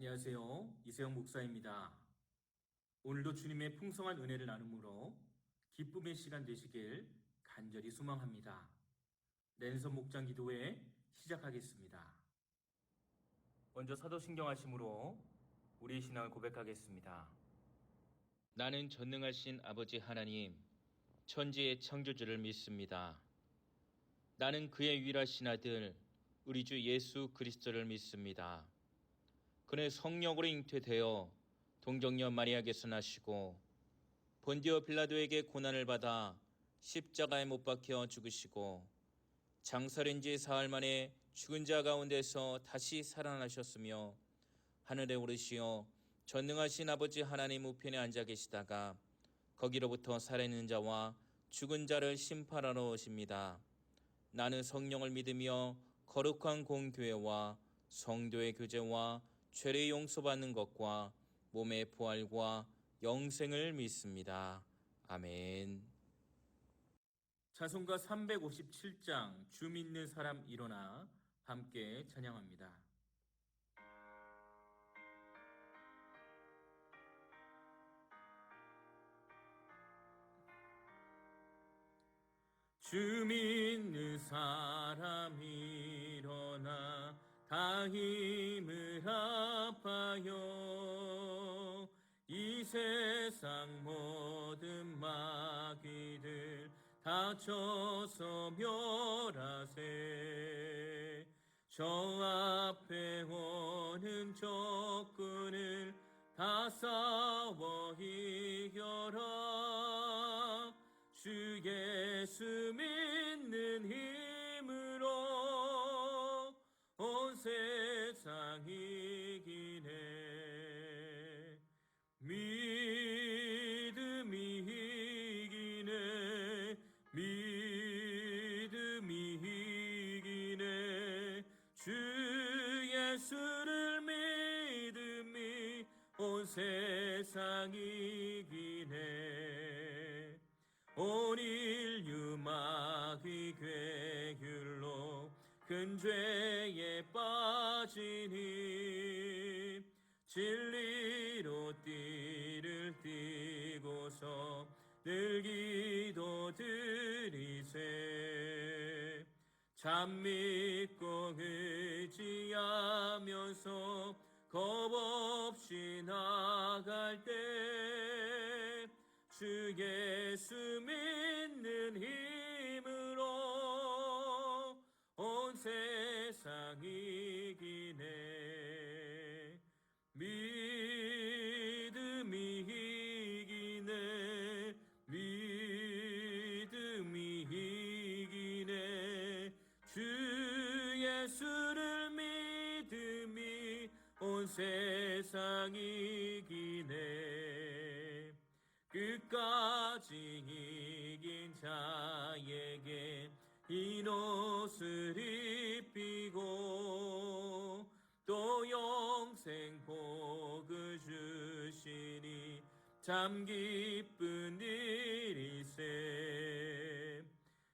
안녕하세요. 이세영 목사입니다. 오늘도 주님의 풍성한 은혜를 나눔으로 기쁨의 시간 되시길 간절히 소망합니다. 랜선 목장 기도회 시작하겠습니다. 먼저 사도신경 하심으로 우리의 신앙을 고백하겠습니다. 나는 전능하신 아버지 하나님, 천지의 창조주를 믿습니다. 나는 그의 유일하신 아들, 우리 주 예수 그리스도를 믿습니다. 그는 성령으로 잉태되어 동정녀 마리아에게서 나시고 본디오 빌라도에게 고난을 받아 십자가에 못 박혀 죽으시고 장사된 지 사흘 만에 죽은 자 가운데서 다시 살아나셨으며 하늘에 오르시어 전능하신 아버지 하나님 우편에 앉아 계시다가 거기로부터 살아있는 자와 죽은 자를 심판하러 오십니다. 나는 성령을 믿으며 거룩한 공교회와 성도의 교제와 죄를 용서받는 것과 몸의 부활과 영생을 믿습니다. 아멘. 찬송가 357장 주 믿는 사람 일어나 함께 찬양합니다. 주 믿는 사람 일어나 다 힘을 합하여 이 세상 모든 마귀들 다쳐서 멸하세. 저 앞에 오는 적군을 다 싸워 이겨라. 주 예수 믿는 힘으로 온 세상 이기네. 믿음이 이기네. 믿음이 이기네. 주 예수를 믿음이 온 세상 이기네. 온 인류 마귀 괴율로 큰 죄에 빠지니 진리로 띠를 띠고서 늘 기도 드리세. 참 믿고 의지하면서 겁없이 나갈 때 주 예수 믿는 힘으로 온 세상 이기네. 믿음이 이기네. 믿음이 이기네. 주 예수를 믿음이 온 세상 이기네. 끝까지 이긴 자에게 흰 옷을 입히고 또 영생 복을 주시니 참 기쁜 일이세.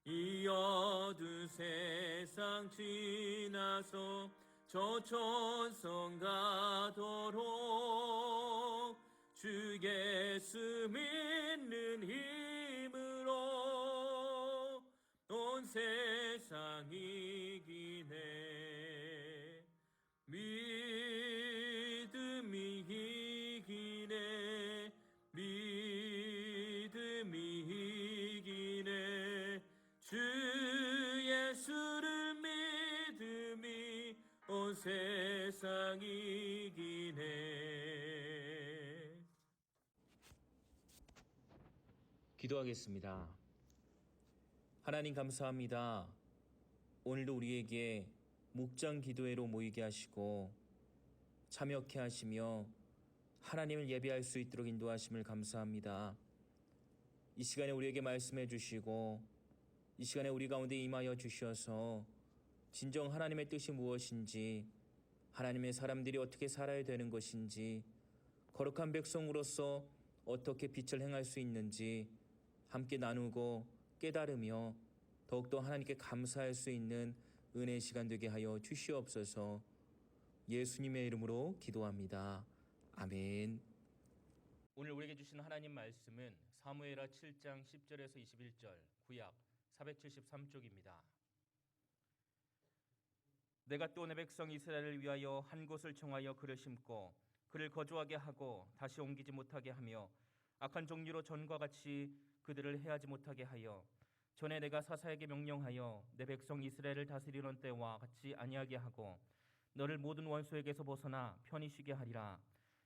이 어두운 세상 지나서 저 천성 가도록 주 예수 믿는 힘으로 온 세상 이기네. 믿음이 이기네. 믿음이 이기네. 주 예수를 믿음이 온 세상 이기네. 기도하겠습니다. 하나님 감사합니다. 오늘도 우리에게 목장 기도회로 모이게 하시고 참여케 하시며 하나님을 예배할 수 있도록 인도하심을 감사합니다. 이 시간에 우리에게 말씀해 주시고 이 시간에 우리 가운데 임하여 주셔서 진정 하나님의 뜻이 무엇인지, 하나님의 사람들이 어떻게 살아야 되는 것인지, 거룩한 백성으로서 어떻게 빛을 행할 수 있는지 함께 나누고 깨달으며 더욱더 하나님께 감사할 수 있는 은혜의 시간 되게 하여 주시옵소서. 예수님의 이름으로 기도합니다. 아멘. 오늘 우리에게 주신 하나님 말씀은 사무엘하 7장 10절에서 21절, 구약 473쪽입니다. 내가 또 내 백성 이스라엘을 위하여 한 곳을 정하여 그를 심고 그를 거주하게 하고 다시 옮기지 못하게 하며 악한 종류로 전과 같이 그들을 해하지 못하게 하여 전에 내가 사사에게 명령하여 내 백성 이스라엘을 다스리던 때와 같이 아니하게 하고 너를 모든 원수에게서 벗어나 편히 쉬게 하리라.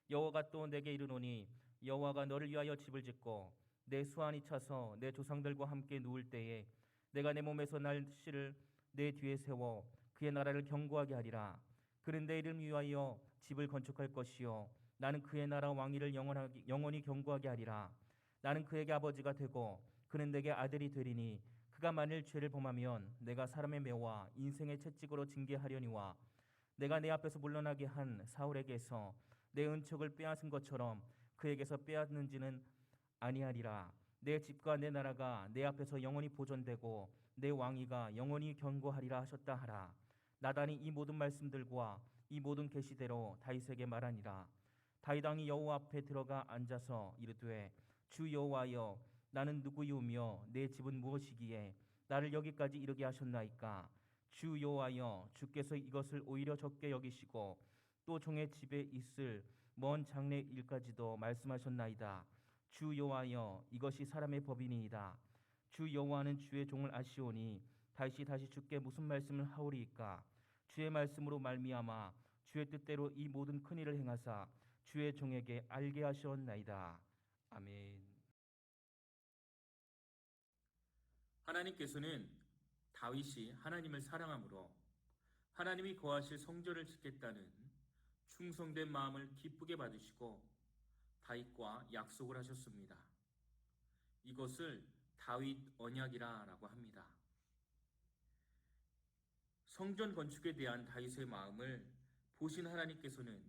여호와가 또 내게 이르노니 여호와가 너를 위하여 집을 짓고 내 수완이 차서 내 조상들과 함께 누울 때에 내가 내 몸에서 날 씨를 내 뒤에 세워 그의 나라를 견고하게 하리라. 그는 내 이름 위하여 집을 건축할 것이요 나는 그의 나라 왕위를 영원히 견고하게 하리라. 나는 그에게 아버지가 되고 그는 내게 아들이 되리니 그가 만일 죄를 범하면 내가 사람의 매와 인생의 채찍으로 징계하려니와 내가 내 앞에서 물러나게 한 사울에게서 내 은총을 빼앗은 것처럼 그에게서 빼앗는지는 아니하리라. 내 집과 내 나라가 내 앞에서 영원히 보존되고 내 왕위가 영원히 견고하리라 하셨다 하라. 나단이 이 모든 말씀들과 이 모든 계시대로 다윗에게 말하니라. 다윗 왕이 여호와 앞에 들어가 앉아서 이르되 주 여호와여 나는 누구이오며 내 집은 무엇이기에 나를 여기까지 이르게 하셨나이까. 주 여호와여 주께서 이것을 오히려 적게 여기시고 또 종의 집에 있을 먼 장래 일까지도 말씀하셨나이다. 주 여호와여 이것이 사람의 법이니이다. 주 여호와는 주의 종을 아시오니 다시 주께 무슨 말씀을 하오리이까. 주의 말씀으로 말미암아 주의 뜻대로 이 모든 큰 일을 행하사 주의 종에게 알게 하시었나이다. 아멘. 하나님께서는 다윗이 하나님을 사랑함으로 하나님이 거하실 성전을 짓겠다는 충성된 마음을 기쁘게 받으시고 다윗과 약속을 하셨습니다. 이것을 다윗 언약이라고 합니다. 성전 건축에 대한 다윗의 마음을 보신 하나님께서는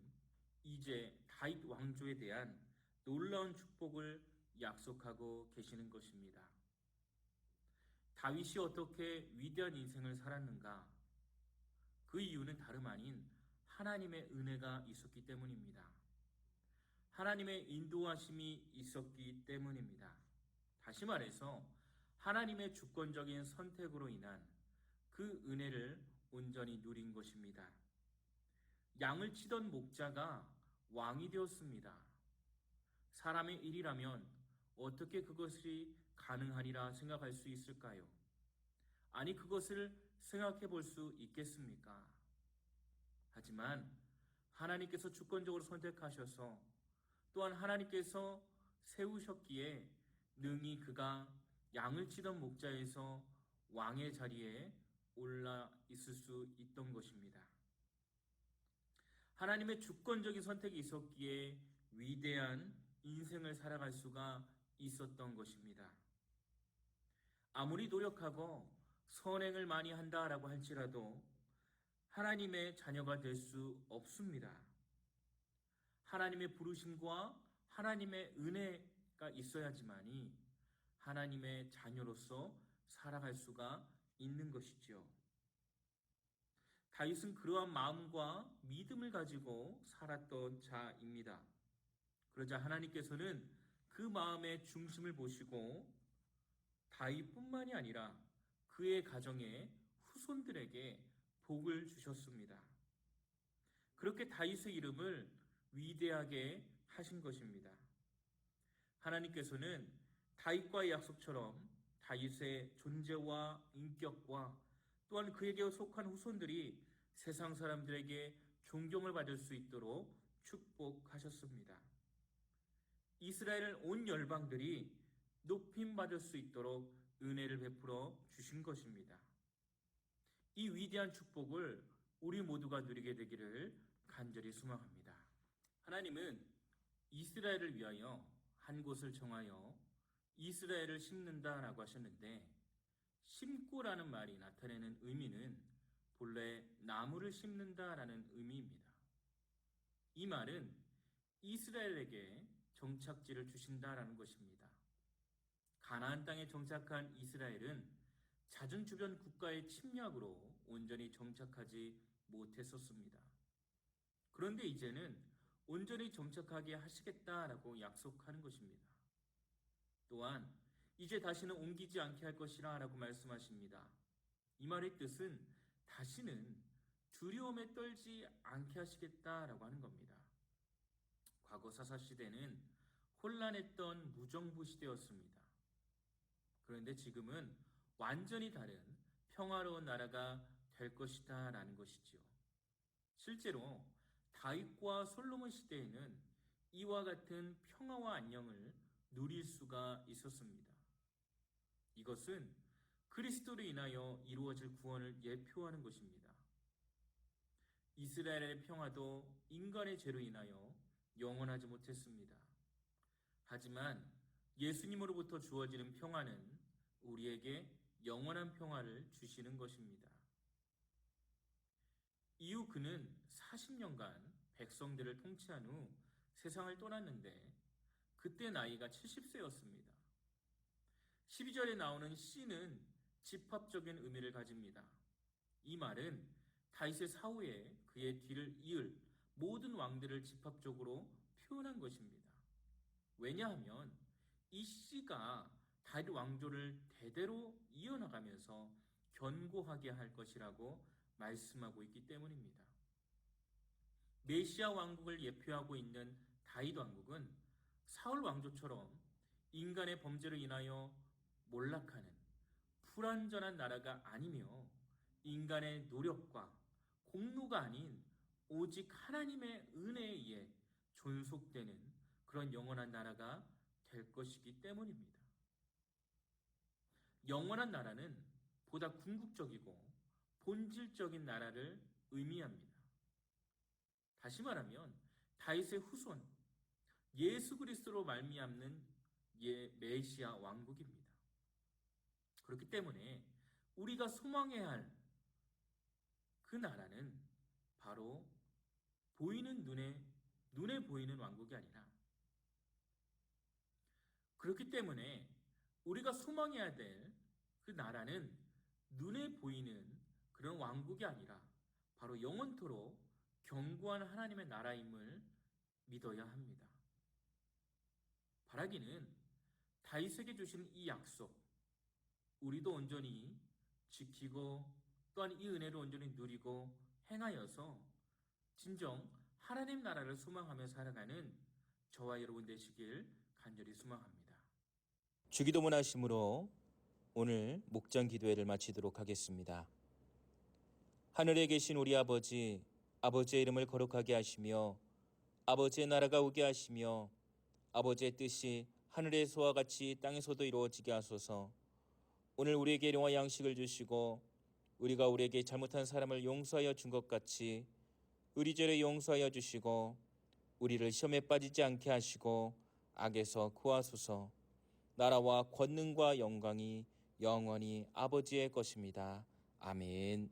이제 다윗 왕조에 대한 놀라운 축복을 약속하고 계시는 것입니다. 다윗이 어떻게 위대한 인생을 살았는가? 그 이유는 다름 아닌 하나님의 은혜가 있었기 때문입니다. 하나님의 인도하심이 있었기 때문입니다. 다시 말해서 하나님의 주권적인 선택으로 인한 그 은혜를 온전히 누린 것입니다. 양을 치던 목자가 왕이 되었습니다. 사람의 일이라면 어떻게 그것이 가능하리라 생각할 수 있을까요? 아니 그것을 생각해 볼 수 있겠습니까? 하지만 하나님께서 주권적으로 선택하셔서 또한 하나님께서 세우셨기에 능히 그가 양을 치던 목자에서 왕의 자리에 올라 있을 수 있던 것입니다. 하나님의 주권적인 선택이 있었기에 위대한 인생을 살아갈 수가 있었던 것입니다. 아무리 노력하고 선행을 많이 한다라고 할지라도 하나님의 자녀가 될 수 없습니다. 하나님의 부르심과 하나님의 은혜가 있어야지만이 하나님의 자녀로서 살아갈 수가 있는 것이지요. 다윗은 그러한 마음과 믿음을 가지고 살았던 자입니다. 그러자 하나님께서는 그 마음의 중심을 보시고 다윗뿐만이 아니라 그의 가정의 후손들에게 복을 주셨습니다. 그렇게 다윗의 이름을 위대하게 하신 것입니다. 하나님께서는 다윗과의 약속처럼 다윗의 존재와 인격과 또한 그에게 속한 후손들이 세상 사람들에게 존경을 받을 수 있도록 축복하셨습니다. 이스라엘 온 열방들이 높임받을 수 있도록 은혜를 베풀어 주신 것입니다. 이 위대한 축복을 우리 모두가 누리게 되기를 간절히 소망합니다. 하나님은 이스라엘을 위하여 한 곳을 정하여 이스라엘을 심는다라고 하셨는데 심고라는 말이 나타내는 의미는 본래 나무를 심는다라는 의미입니다. 이 말은 이스라엘에게 정착지를 주신다라는 것입니다. 가나안 땅에 정착한 이스라엘은 잦은 주변 국가의 침략으로 온전히 정착하지 못했었습니다. 그런데 이제는 온전히 정착하게 하시겠다라고 약속하는 것입니다. 또한 이제 다시는 옮기지 않게 할 것이라 라고 말씀하십니다. 이 말의 뜻은 다시는 두려움에 떨지 않게 하시겠다라고 하는 겁니다. 과거 사사시대는 혼란했던 무정부 시대였습니다. 그런데 지금은 완전히 다른 평화로운 나라가 될 것이다 라는 것이지요. 실제로 다윗과 솔로몬 시대에는 이와 같은 평화와 안녕을 누릴 수가 있었습니다. 이것은 그리스도로 인하여 이루어질 구원을 예표하는 것입니다. 이스라엘의 평화도 인간의 죄로 인하여 영원하지 못했습니다. 하지만 예수님으로부터 주어지는 평화는 우리에게 영원한 평화를 주시는 것입니다. 이후 그는 40년간 백성들을 통치한 후 세상을 떠났는데 그때 나이가 70세였습니다. 12절에 나오는 씨는 집합적인 의미를 가집니다. 이 말은 다윗의 사후에 그의 뒤를 이을 모든 왕들을 집합적으로 표현한 것입니다. 왜냐하면 이 씨가 다윗 왕조를 대대로 이어나가면서 견고하게 할 것이라고 말씀하고 있기 때문입니다. 메시아 왕국을 예표하고 있는 다윗 왕국은 사울 왕조처럼 인간의 범죄로 인하여 몰락하는 불완전한 나라가 아니며 인간의 노력과 공로가 아닌 오직 하나님의 은혜에 의해 존속되는 그런 영원한 나라가 될 것이기 때문입니다. 영원한 나라는 보다 궁극적이고 본질적인 나라를 의미합니다. 다시 말하면 다윗의 후손 예수 그리스도로 말미암는 메시아 왕국입니다. 그렇기 때문에 우리가 소망해야 할 그 나라는 바로 보이는 눈에 보이는 왕국이 아니라, 그렇기 때문에 우리가 소망해야 될 그 나라는 눈에 보이는 그런 왕국이 아니라 바로 영원토록 견고한 하나님의 나라임을 믿어야 합니다. 바라기는 다윗에게 주신 이 약속, 우리도 온전히 지키고 또한 이 은혜를 온전히 누리고 행하여서 진정 하나님 나라를 소망하며 살아가는 저와 여러분 되시길 간절히 소망합니다. 주기도문 하심으로 오늘 목장 기도회를 마치도록 하겠습니다. 하늘에 계신 우리 아버지, 아버지의 이름을 거룩하게 하시며 아버지의 나라가 오게 하시며 아버지의 뜻이 하늘에서와 같이 땅에서도 이루어지게 하소서. 오늘 우리에게 일용할 양식을 주시고 우리가 우리에게 잘못한 사람을 용서하여 준 것 같이 우리 죄를 용서하여 주시고 우리를 시험에 빠지지 않게 하시고 악에서 구하소서. 나라와 권능과 영광이 영원히 아버지의 것입니다. 아멘.